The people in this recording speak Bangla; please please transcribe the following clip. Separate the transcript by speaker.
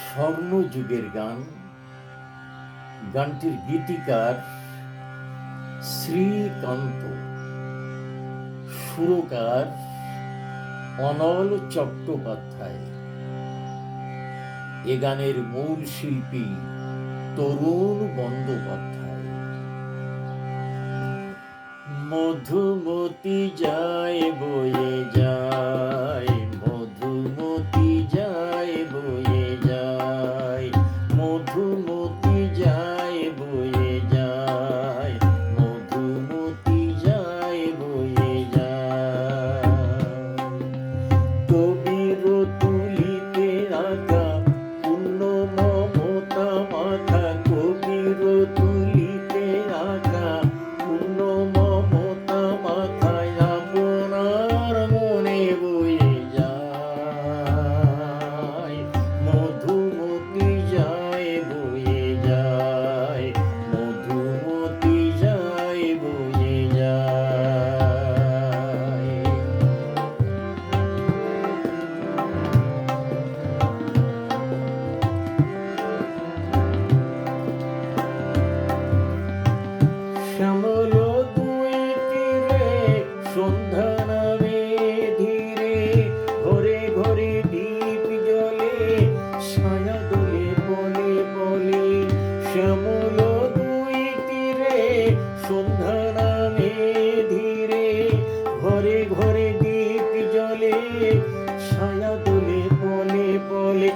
Speaker 1: স্বর্ণযুগের গান, গানটির গীতিকার শ্রীকান্ত, সুরকার অনল চট্টোপাধ্যায়। এ গানের মূল শিল্পী তরুণ বন্দ্যোপাধ্যায়। মধুমতি যায় বয়ে যায়, মধুমতি যায় বয়ে যায়, মধুমতি যায় বয়ে যায়, মধুমতি যায় বয়ে যায়। কবির তুলিতে আঁকা পূর্ণ মমতা মাখা, কবির তুলিতে আঁকা পূর্ণ মমতা মাথায় আপনার মনে বয়ে যায়, মধুমতি যায় বয়ে যায়, মধুমতি যায় বয়ে যায়। শ্যামল দুই তীরে সন্ধ্যা নামে ধীরে, ঘরে ঘরে দীপ জ্বলে ছায়া দোলে পলে পলে। শ্যামল দুই তীরে সন্ধ্যা নামে ধীরে, ঘরে ঘরে দীপ জ্বলে ছায়া দোলে পলে পলে।